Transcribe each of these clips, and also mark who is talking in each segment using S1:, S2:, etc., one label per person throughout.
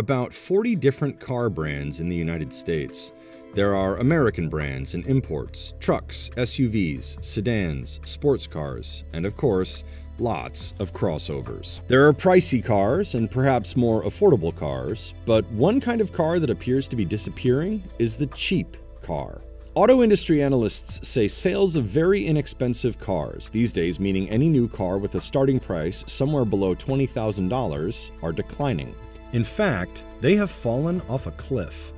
S1: about 40 different car brands in the United States. There are American brands and imports, trucks, SUVs, sedans, sports cars, and of course, lots of crossovers. There are pricey cars and perhaps more affordable cars, but one kind of car that appears to be disappearing is the cheap car. Auto industry analysts say sales of very inexpensive cars, these days meaning any new car with a starting price somewhere below $20,000, are declining. In fact, they have fallen off a cliff.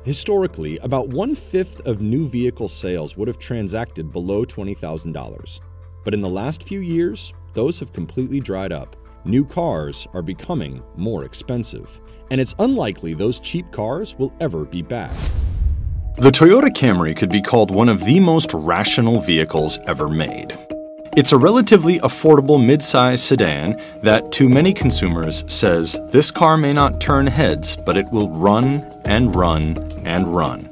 S1: Historically, about 1/5 of new vehicle sales would have transacted below $20,000. But in the last few years, those have completely dried up. New cars are becoming more expensive, and it's unlikely those cheap cars will ever be back.
S2: The Toyota Camry could be called one of the most rational vehicles ever made. It's a relatively affordable mid-size sedan that, to many consumers, says this car may not turn heads, but it will run and run and run.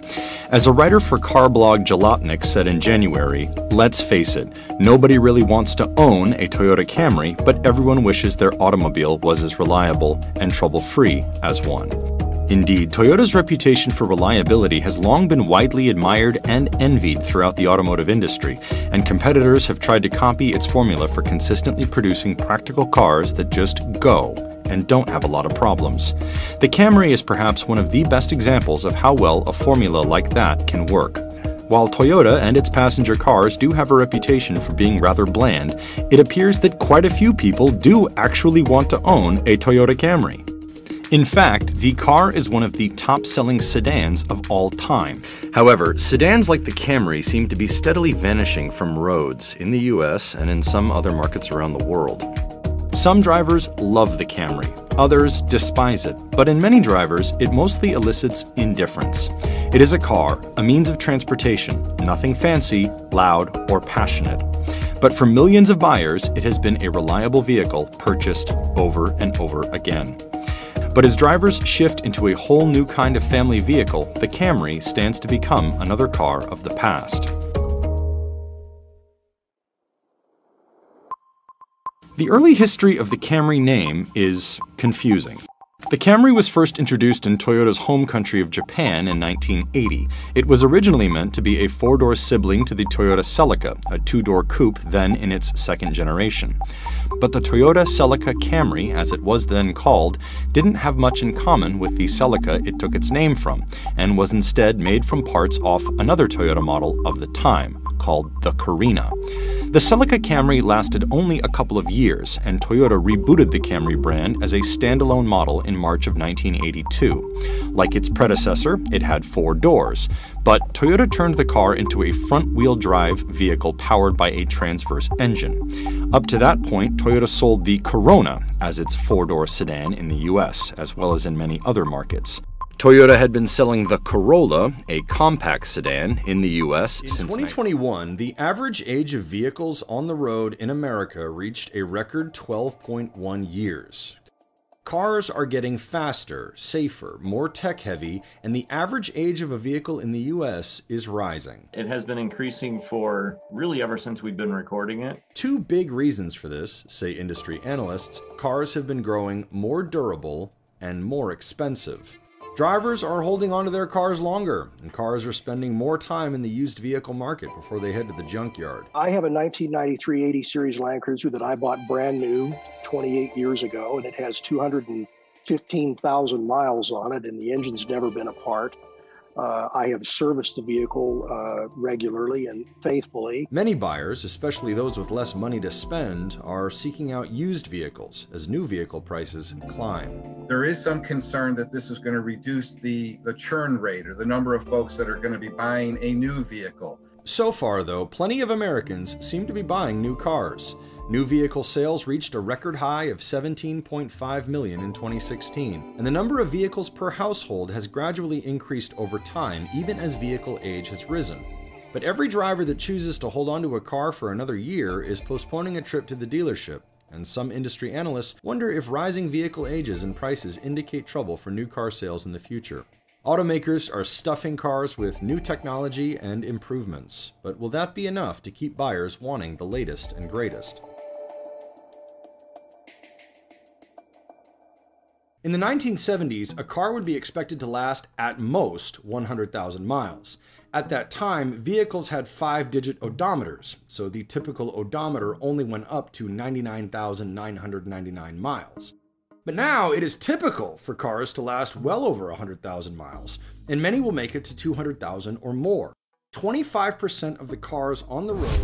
S2: As a writer for car blog Jalopnik said in January, let's face it, nobody really wants to own a Toyota Camry, but everyone wishes their automobile was as reliable and trouble-free as one. Indeed, Toyota's reputation for reliability has long been widely admired and envied throughout the automotive industry, and competitors have tried to copy its formula for consistently producing practical cars that just go and don't have a lot of problems. The Camry is perhaps one of the best examples of how well a formula like that can work. While Toyota and its passenger cars do have a reputation for being rather bland, it appears that quite a few people do actually want to own a Toyota Camry. In fact, the car is one of the top-selling sedans of all time. However, sedans like the Camry seem to be steadily vanishing from roads in the US and in some other markets around the world. Some drivers love the Camry, others despise it, but in many drivers, it mostly elicits indifference. It is a car, a means of transportation, nothing fancy, loud, or passionate. But for millions of buyers, it has been a reliable vehicle purchased over and over again. But as drivers shift into a whole new kind of family vehicle, the Camry stands to become another car of the past. The early history of the Camry name is confusing. The Camry was first introduced in Toyota's home country of Japan in 1980. It was originally meant to be a four-door sibling to the Toyota Celica, a two-door coupe then in its second generation. But the Toyota Celica Camry, as it was then called, didn't have much in common with the Celica it took its name from, and was instead made from parts off another Toyota model of the time, called the Carina. The Celica Camry lasted only a couple of years, and Toyota rebooted the Camry brand as a standalone model in March of 1982. Like its predecessor, it had 4 doors, but Toyota turned the car into a front-wheel drive vehicle powered by a transverse engine. Up to that point, Toyota sold the Corona as its 4-door sedan in the US, as well as in many other markets. Toyota had been selling the Corolla, a compact sedan, in the US since
S1: 2021, the average age of vehicles on the road in America reached a record 12.1 years. Cars are getting faster, safer, more tech-heavy, and the average age of a vehicle in the US is rising.
S3: It has been increasing for really ever since we've been recording it.
S1: 2 big reasons for this, say industry analysts. Cars have been growing more durable and more expensive. Drivers are holding onto their cars longer, and cars are spending more time in the used vehicle market before they head to the junkyard.
S4: I have a 1993 80 Series Land Cruiser that I bought brand new 28 years ago, and it has 215,000 miles on it, and the engine's never been apart. I have serviced the vehicle regularly and faithfully.
S1: Many buyers, especially those with less money to spend, are seeking out used vehicles as new vehicle prices climb.
S5: There is some concern that this is going to reduce the churn rate, or the number of folks that are going to be buying a new vehicle.
S1: So far, though, plenty of Americans seem to be buying new cars. New vehicle sales reached a record high of 17.5 million in 2016, and the number of vehicles per household has gradually increased over time, even as vehicle age has risen. But every driver that chooses to hold onto a car for another year is postponing a trip to the dealership, and some industry analysts wonder if rising vehicle ages and prices indicate trouble for new car sales in the future. Automakers are stuffing cars with new technology and improvements, but will that be enough to keep buyers wanting the latest and greatest? In the 1970s, a car would be expected to last at most 100,000 miles. At that time, vehicles had 5-digit odometers, so the typical odometer only went up to 99,999 miles. But now it is typical for cars to last well over 100,000 miles, and many will make it to 200,000 or more. 25% of the cars on the road.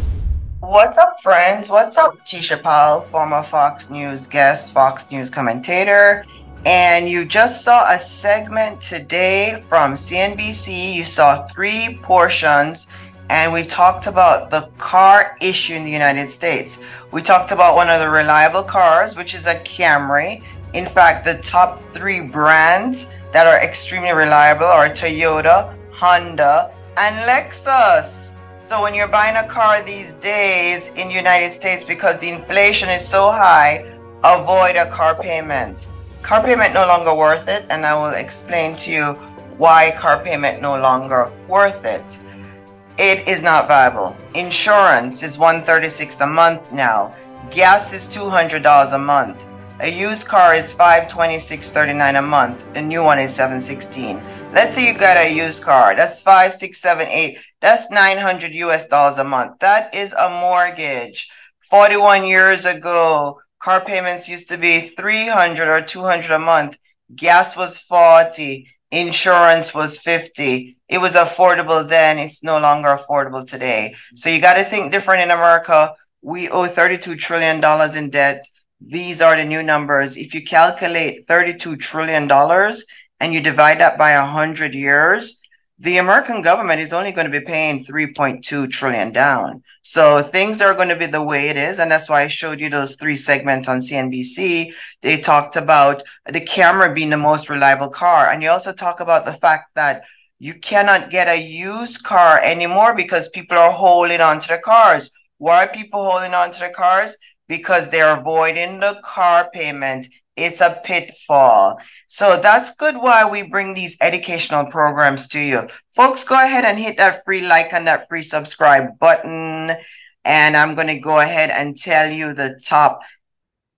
S6: What's up, friends? What's up, Tisha Powell, former Fox News guest, Fox News commentator. And you just saw a segment today from CNBC. You saw 3 portions, and we talked about the car issue in the United States. We talked about one of the reliable cars, which is a Camry. In fact, the top 3 brands that are extremely reliable are Toyota, Honda, and Lexus. So when you're buying a car these days in the United States, because the inflation is so high, avoid a car payment. Car payment no longer worth it, and I will explain to you why car payment no longer worth it. It is not viable. Insurance is $136 a month now. Gas is $200 a month. A used car is $526.39 a month. The new one is $716. Let's say you got a used car. That's 5, 6, 7, 8. That's $900 US a month. That is a mortgage. 41 years ago, car payments used to be $300 or $200 a month. Gas was $40. Insurance was $50. It was affordable then. It's no longer affordable today. So you got to think different in America. We owe $32 trillion in debt. These are the new numbers. If you calculate $32 trillion and you divide that by 100 years, the American government is only going to be paying 3.2 trillion down. So things are going to be the way it is. And that's why I showed you those 3 segments on CNBC. They talked about the Camry being the most reliable car. And you also talk about the fact that you cannot get a used car anymore because people are holding on to the cars. Why are people holding on to the cars? Because they're avoiding the car payment. It's a pitfall. So that's good why we bring these educational programs to you. Folks, go ahead and hit that free like and that free subscribe button. And I'm going to go ahead and tell you the top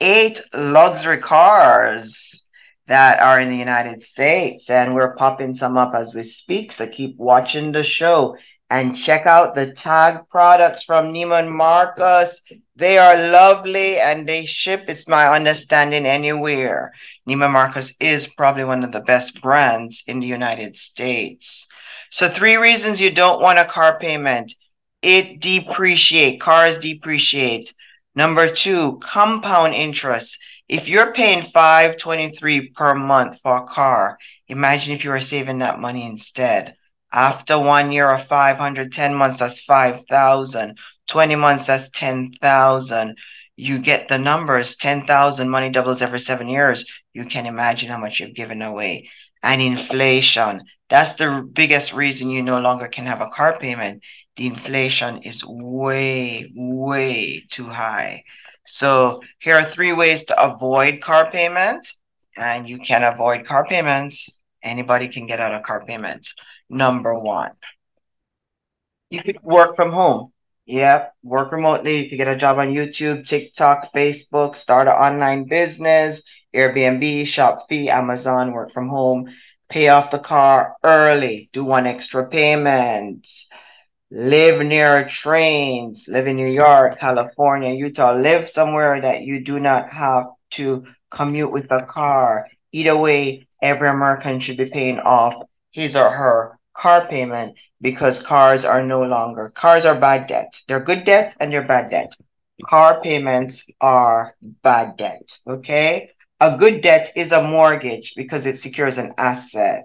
S6: 8 luxury cars that are in the United States. And we're popping some up as we speak. So keep watching the show and check out the tag products from Neiman Marcus. They are lovely and they ship, it's my understanding, anywhere. Neiman Marcus is probably one of the best brands in the United States. So 3 reasons you don't want a car payment. It depreciates. Cars depreciate. Number 2, compound interest. If you're paying $523 per month for a car, imagine if you were saving that money instead. After 1 year or 510 months, that's 5,000. 20 months, that's 10,000. You get the numbers. 10,000, money doubles every 7 years. You can imagine how much you've given away. And inflation, that's the biggest reason you no longer can have a car payment. The inflation is way, way too high. So here are 3 ways to avoid car payment. And you can avoid car payments. Anybody can get out of car payments. Number 1, you could work from home. Yep, work remotely. You could get a job on YouTube, TikTok, Facebook, start an online business, Airbnb, shop fee, Amazon, work from home, pay off the car early, do 1 extra payment, live near trains, live in New York, California, Utah, live somewhere that you do not have to commute with a car. Either way, every American should be paying off his or her car payment because cars are bad debt. They're good debt and they're bad debt. Car payments are bad debt, okay? A good debt is a mortgage because it secures an asset.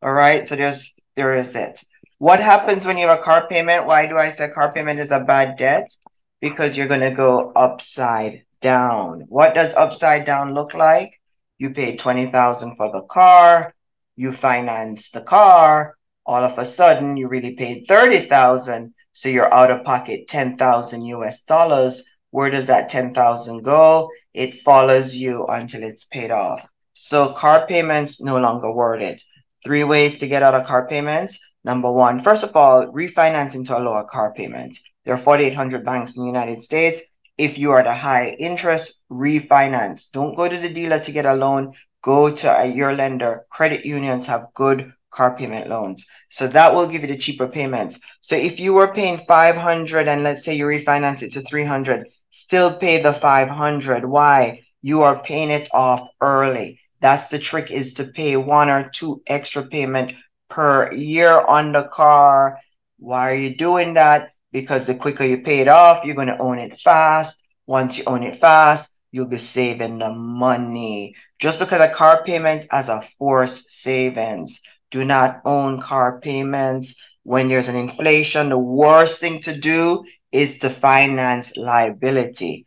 S6: All right, so there is it. What happens when you have a car payment? Why do I say car payment is a bad debt? Because you're going to go upside down. What does upside down look like? You pay $20,000 for the car, you finance the car, all of a sudden you really paid $30,000, so you're out of pocket $10,000 US. Where does that $10,000 go? It follows you until it's paid off. So car payments no longer worth it. 3 ways to get out of car payments. Number 1, first of all, refinancing to a lower car payment. There are 4,800 banks in the United States. If you are at a high interest, refinance. Don't go to the dealer to get a loan. go to your lender. Credit unions have good car payment loans. So that will give you the cheaper payments. So if you were paying 500 and let's say you refinance it to 300, still pay the 500. Why? You are paying it off early. That's the trick, is to pay 1 or 2 extra payment per year on the car. Why are you doing that? Because the quicker you pay it off, you're going to own it fast. Once you own it fast, you'll be saving the money. Just look at a car payment as a forced savings. Do not own car payments. When there's an inflation, the worst thing to do is to finance liability.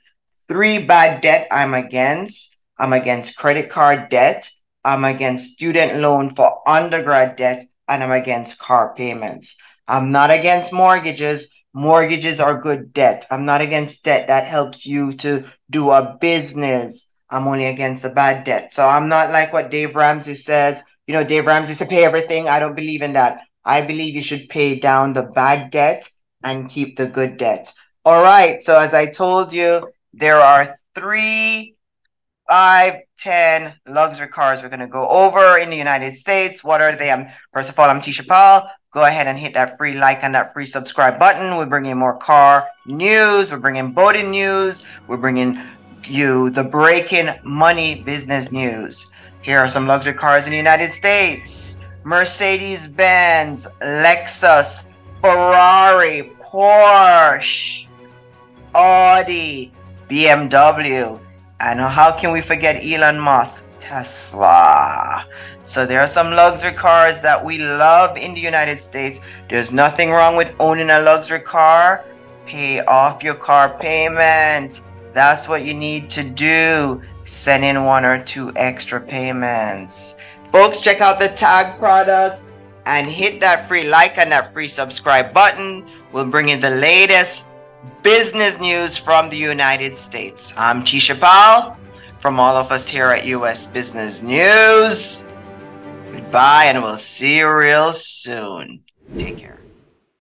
S6: 3 bad debt I'm against. I'm against credit card debt. I'm against student loan for undergrad debt. And I'm against car payments. I'm not against mortgages. Mortgages are good debt. I'm not against debt that helps you to do a business. I'm only against the bad debt. So I'm not like what Dave Ramsey says. You know, Dave Ramsey said pay everything. I don't believe in that. I believe you should pay down the bad debt and keep the good debt. All right. So as I told you, there are 3, 5, 10 luxury cars we're going to go over in the United States. What are they? First of all, I'm Tisha Paul. Go ahead and hit that free like and that free subscribe button. We're bringing more car news. We're bringing boating news. We're bringing you the breaking money business news. Here are some luxury cars in the United States: Mercedes-Benz, Lexus, Ferrari, Porsche, Audi, BMW, and how can we forget Elon Musk? Tesla. So there are some luxury cars that we love in the United States. There's nothing wrong with owning a luxury car. Pay off your car payment. That's what you need to do. Send in 1 or 2 extra payments. Folks, check out the tag products and hit that free like and that free subscribe button. We'll bring you the latest business news from the United States. I'm Tisha Paul. From all of us here at US Business News, goodbye, and we'll see you real soon. Take care.